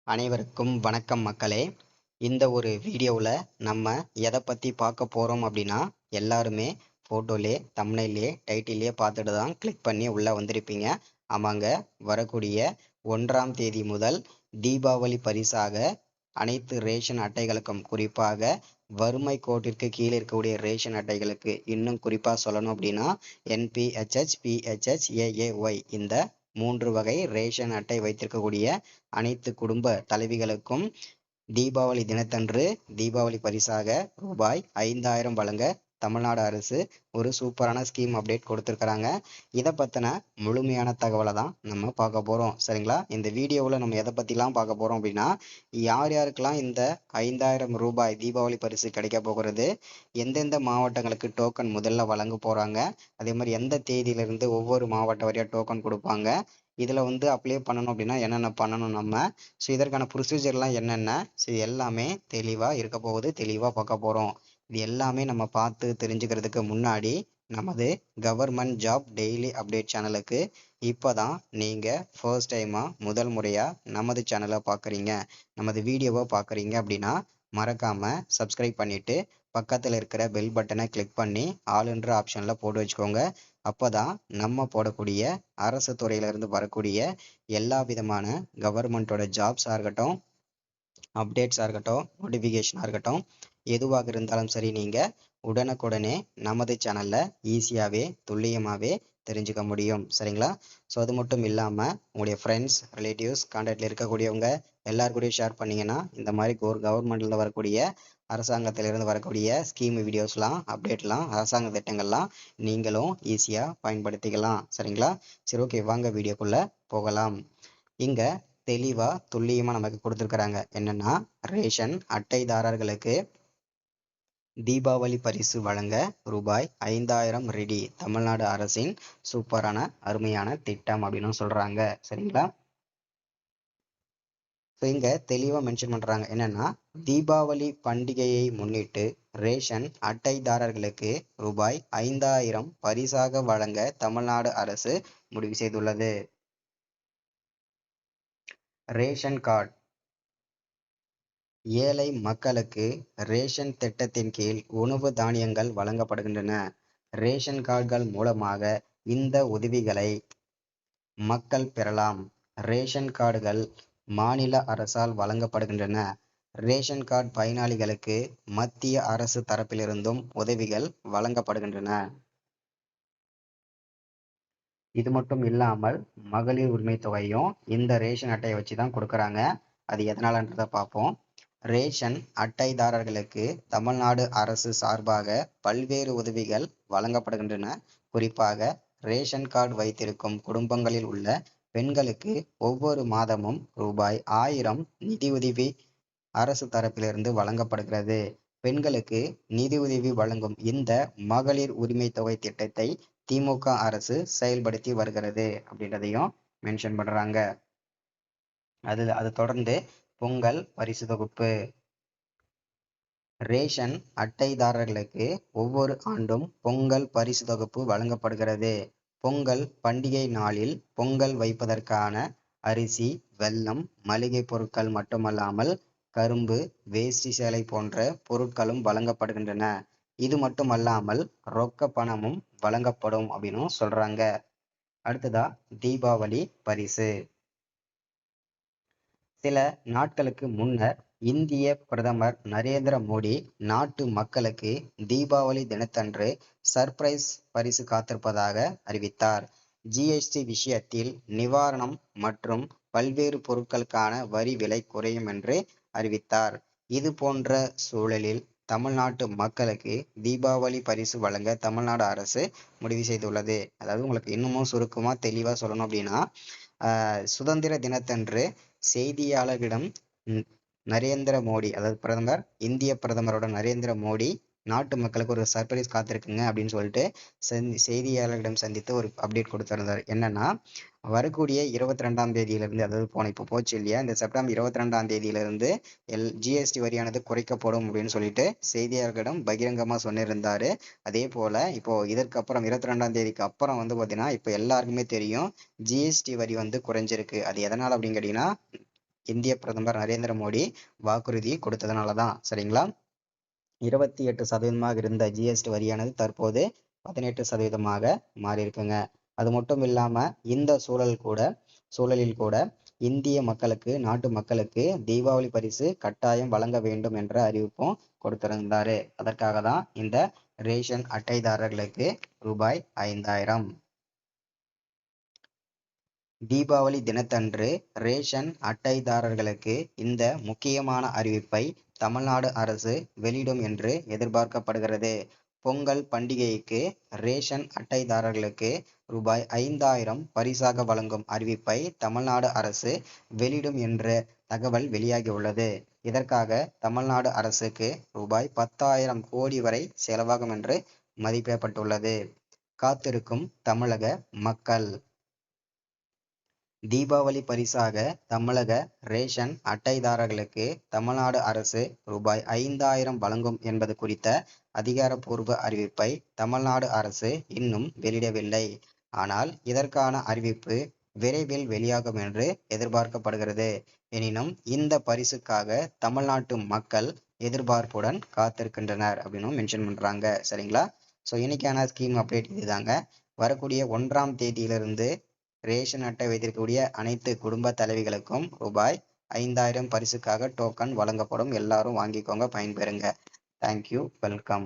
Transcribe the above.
அனைவருக்கும் வணக்கம் மக்களே. இந்த ஒரு வீடியோவில் நம்ம எதை பற்றி பார்க்க போகிறோம் அப்படின்னா, எல்லாருமே ஃபோட்டோலே தம்ப்நெயிலே டைட்டிலே பார்த்துட்டு தான் கிளிக் பண்ணி உள்ளே வந்திருப்பீங்க. ஆமாங்க, வரக்கூடிய 1ஆம் தேதி முதல் தீபாவளி பரிசாக அனைத்து ரேஷன் அட்டைகளுக்கும், குறிப்பாக வறுமை கோட்டிற்கு கீழே இருக்கக்கூடிய ரேஷன் அட்டைகளுக்கு, இன்னும் குறிப்பாக சொல்லணும் அப்படின்னா என்பிஹெச்ஹெச், பிஹெச்ஹெச், ஏஏஒய் இந்த 3 வகை ரேஷன் அட்டை வைத்திருக்கக்கூடிய அனைத்து குடும்ப தலைவிகளுக்கும் தீபாவளி தினத்தன்று தீபாவளி பரிசாக ரூபாய் 5000 வழங்க தமிழ்நாடு அரசு ஒரு சூப்பரான ஸ்கீம் அப்டேட் கொடுத்துருக்குறாங்க. இதை பற்றின முழுமையான தகவலை தான் நம்ம பார்க்க போகிறோம். சரிங்களா? இந்த வீடியோவில் நம்ம எதை பற்றிலாம் பார்க்க போகிறோம் அப்படின்னா, யார் யாருக்கெல்லாம் இந்த 5000 ரூபாய் தீபாவளி பரிசு கிடைக்க போகிறது, எந்தெந்த மாவட்டங்களுக்கு டோக்கன் முதல்ல வழங்க போகிறாங்க, அதே மாதிரி எந்த தேதியிலிருந்து ஒவ்வொரு மாவட்ட வரையாக டோக்கன் கொடுப்பாங்க, இதில் அப்ளை பண்ணணும் அப்படின்னா என்னென்ன பண்ணணும் நம்ம, ஸோ இதற்கான ப்ரொசீஜர்லாம் என்னென்ன, ஸோ எல்லாமே தெளிவாக இருக்க போகுது, தெளிவாக பார்க்க போகிறோம். இது எல்லாமே நம்ம பார்த்து தெரிஞ்சுக்கிறதுக்கு முன்னாடி நமது கவர்மெண்ட் ஜாப் டெய்லி அப்டேட் சேனலுக்கு இப்போ தான் நீங்கள் ஃபர்ஸ்ட் டைமாக முதல் முறையாக நமது சேனலை பார்க்குறீங்க, நமது வீடியோவை பார்க்குறீங்க அப்படின்னா மறக்காமல் சப்ஸ்கிரைப் பண்ணிவிட்டு பக்கத்தில் இருக்கிற பெல் பட்டனை கிளிக் பண்ணி ஆளுன்ற ஆப்ஷனில் போட்டு வச்சுக்கோங்க. அப்போ தான் நம்ம போடக்கூடிய அரசு துறையிலிருந்து வரக்கூடிய எல்லா விதமான கவர்மெண்ட்டோட ஜாப்ஸாக இருக்கட்டும், அப்டேட்ஸாக இருக்கட்டும், நோட்டிஃபிகேஷனாக இருக்கட்டும், எதுவாக இருந்தாலும் சரி நீங்கள் உடனுக்குடனே நமது சேனலில் ஈஸியாகவே துல்லியமாகவே தெரிஞ்சுக்க முடியும். சரிங்களா? ஸோ அது மட்டும் இல்லாமல் உங்களுடைய ஃப்ரெண்ட்ஸ், ரிலேட்டிவ்ஸ், கான்டாக்டில் இருக்கக்கூடியவங்க எல்லாருக்கூடையும் ஷேர் பண்ணிங்கன்னா இந்த மாதிரி கவர்மெண்ட்டில் வரக்கூடிய அரசாங்கத்திலிருந்து வரக்கூடிய ஸ்கீம் வீடியோஸ்லாம், அப்டேட்லாம், அரசாங்க திட்டங்கள்லாம் நீங்களும் ஈஸியாக பயன்படுத்திக்கலாம். சரிங்களா? சரி, ஓகே, வாங்க வீடியோக்குள்ளே போகலாம். இங்கே தெளிவாக துல்லியமாக நமக்கு கொடுத்துருக்குறாங்க. என்னென்னா, ரேஷன் அட்டைதாரர்களுக்கு தீபாவளி பரிசு வழங்க ரூபாய் 5000 ரெடி, தமிழ்நாடு அரசின் சூப்பரான அருமையான திட்டம் அப்படின்னு சொல்கிறாங்க. சரிங்களா? ஸோ இங்கே தெளிவாக மென்ஷன் பண்ணுறாங்க. என்னென்னா, தீபாவளி பண்டிகையை முன்னிட்டு ரேஷன் அட்டைதாரர்களுக்கு ரூபாய் 5000 பரிசாக வழங்க தமிழ்நாடு அரசு முடிவு செய்துள்ளது. ரேஷன் கார்டு ஏழை மக்களுக்கு ரேஷன் திட்டத்தின் கீழ் உணவு தானியங்கள் வழங்கப்படுகின்றன. ரேஷன் கார்டுகள் மூலமாக இந்த உதவிகளை மக்கள் பெறலாம். ரேஷன் கார்டுகள் மாநில அரசால் வழங்கப்படுகின்றன. ரேஷன் கார்டு பயனாளிகளுக்கு மத்திய அரசு தரப்பிலிருந்தும் உதவிகள் வழங்கப்படுகின்றன. இது மட்டும் இல்லாமல் மகளிர் உரிமை தொகையும் இந்த ரேஷன் அட்டையை வச்சு தான் கொடுக்குறாங்க. அது எதனாலன்றதை பார்ப்போம். ரேஷன் அட்டைதாரர்களுக்கு தமிழ்நாடு அரசு சார்பாக பல்வேறு உதவிகள் வழங்கப்படுகின்றன. குறிப்பாக ரேஷன் கார்டு வைத்திருக்கும் குடும்பங்களில் உள்ள பெண்களுக்கு ஒவ்வொரு மாதமும் ரூபாய் 1000 நிதியுதவி அரசு தரப்பிலிருந்து வழங்கப்படுகிறது. பெண்களுக்கு நிதியுதவி வழங்கும் இந்த மகளிர் உரிமை தொகை திட்டத்தை திமுக அரசு செயல்படுத்தி வருகிறது அப்படின்றதையும் மென்ஷன் பண்றாங்க. அது தொடர்ந்து பொங்கல் பரிசு தொகுப்பு. ரேஷன் அட்டைதாரர்களுக்கு ஒவ்வொரு ஆண்டும் பொங்கல் பரிசு தொகுப்பு வழங்கப்படுகிறது. பொங்கல் பண்டிகை நாளில் பொங்கல் வைப்பதற்கான அரிசி, வெல்லம், மளிகை பொருட்கள் மட்டுமல்லாமல் கரும்பு, வேஷ்டி சேலை போன்ற பொருட்களும் வழங்கப்படுகின்றன. இது மட்டுமல்லாமல் ரொக்க பணமும் வழங்கப்படும் அப்படின்னு சொல்றாங்க. அடுத்ததா தீபாவளி பரிசு. சில நாட்களுக்கு முன்னர் இந்திய பிரதமர் நரேந்திர மோடி நாட்டு மக்களுக்கு தீபாவளி தினத்தன்று சர்ப்ரைஸ் பரிசு காத்திருப்பதாக அறிவித்தார். ஜிஎஸ்டி விஷயத்தில் நிவாரணம் மற்றும் பல்வேறு பொருட்களுக்கான வரி விலை குறையும் என்று அறிவித்தார். இது போன்ற சூழலில் தமிழ்நாட்டு மக்களுக்கு தீபாவளி பரிசு வழங்க தமிழ்நாடு அரசு முடிவு செய்துள்ளது. அதாவது உங்களுக்கு இன்னமும் சுருக்கமாக தெளிவாக சொல்லணும் அப்படின்னா, சுதந்திர தினத்தன்று செய்தியாளர்களிடம் நரேந்திர மோடி, அதாவது பிரதமர், இந்திய பிரதமரோட நரேந்திர மோடி நாட்டு மக்களுக்கு ஒரு சர்ப்ரைஸ் காத்திருக்குங்க அப்படின்னு சொல்லிட்டு செய்தியாளர்களிடம் சந்தித்து ஒரு அப்டேட் கொடுத்திருந்தார். என்னன்னா, வரக்கூடிய 22ஆம் தேதியிலிருந்து, அதாவது இப்போ போச்சு இல்லையா, இந்த செப்டம்பர் 22ஆம் தேதியிலிருந்து ஜிஎஸ்டி வரியானது குறைக்கப்படும் அப்படின்னு சொல்லிட்டு செய்தியாளர்களிடம் பகிரங்கமா சொன்னிருந்தாரு. அதே போல இப்போ இதற்கு அப்புறம் 22ஆம் தேதிக்கு அப்புறம் பார்த்தீங்கன்னா இப்போ எல்லாருக்குமே தெரியும் ஜிஎஸ்டி வரி குறைஞ்சிருக்கு. அது எதனால் அப்படின்னு கேட்டீங்கன்னா, இந்திய பிரதமர் நரேந்திர மோடி வாக்குறுதி கொடுத்ததுனால தான். சரிங்களா? 28% இருந்த ஜிஎஸ்டி வரியானது தற்போது 18% மாறி இருக்குங்க. அது மட்டும் இல்லாம இந்த சூழலில் கூட இந்திய மக்களுக்கு, நாட்டு மக்களுக்கு தீபாவளி பரிசு கட்டாயம் வழங்க வேண்டும் என்ற அறிவிப்பும் கொடுத்திருந்தாரு. அதற்காக தான் இந்த ரேஷன் அட்டைதாரர்களுக்கு ரூபாய் 5000. தீபாவளி தினத்தன்று ரேஷன் அட்டைதாரர்களுக்கு இந்த முக்கியமான அறிவிப்பை தமிழ்நாடு அரசு வெளியிடும் என்று எதிர்பார்க்கப்படுகிறது. பொங்கல் பண்டிகைக்கு ரேஷன் அட்டைதாரர்களுக்கு ரூபாய் 5000 பரிசாக வழங்கும் அறிவிப்பை தமிழ்நாடு அரசு வெளியிடும் என்ற தகவல் வெளியாகியுள்ளது. இதற்காக தமிழ்நாடு அரசுக்கு ரூபாய் 10,000 கோடி வரை செலவாகும் என்று மதிப்பிடப்பட்டுள்ளது. காத்திருக்கும் தமிழக மக்கள். தீபாவளி பரிசாக தமிழக ரேஷன் அட்டைதாரர்களுக்கு தமிழ்நாடு அரசு ரூபாய் 5000 வழங்கும் என்பது குறித்த அதிகாரப்பூர்வ அறிவிப்பை தமிழ்நாடு அரசு இன்னும் வெளியிடவில்லை. ஆனால் இதற்கான அறிவிப்பு விரைவில் வெளியாகும் என்று எதிர்பார்க்கப்படுகிறது. எனினும் இந்த பரிசுக்காக தமிழ்நாட்டு மக்கள் எதிர்பார்ப்புடன் காத்திருக்கின்றனர் அப்படின்னு மென்ஷன் பண்றாங்க. சரிங்களா? ஸோ இன்னைக்கான ஸ்கீம் அப்டேட் இதுதாங்க. வரக்கூடிய 1ஆம் தேதியிலிருந்து ரேஷன் அட்டை வைத்திருக்கக்கூடிய அனைத்து குடும்ப தலைவிகளுக்கும் ரூபாய் 5000 பரிசுக்காக டோக்கன் வழங்கப்படும். எல்லாரும் வாங்கிக்கோங்க, பயன்பெறுங்க. Thank you, welcome.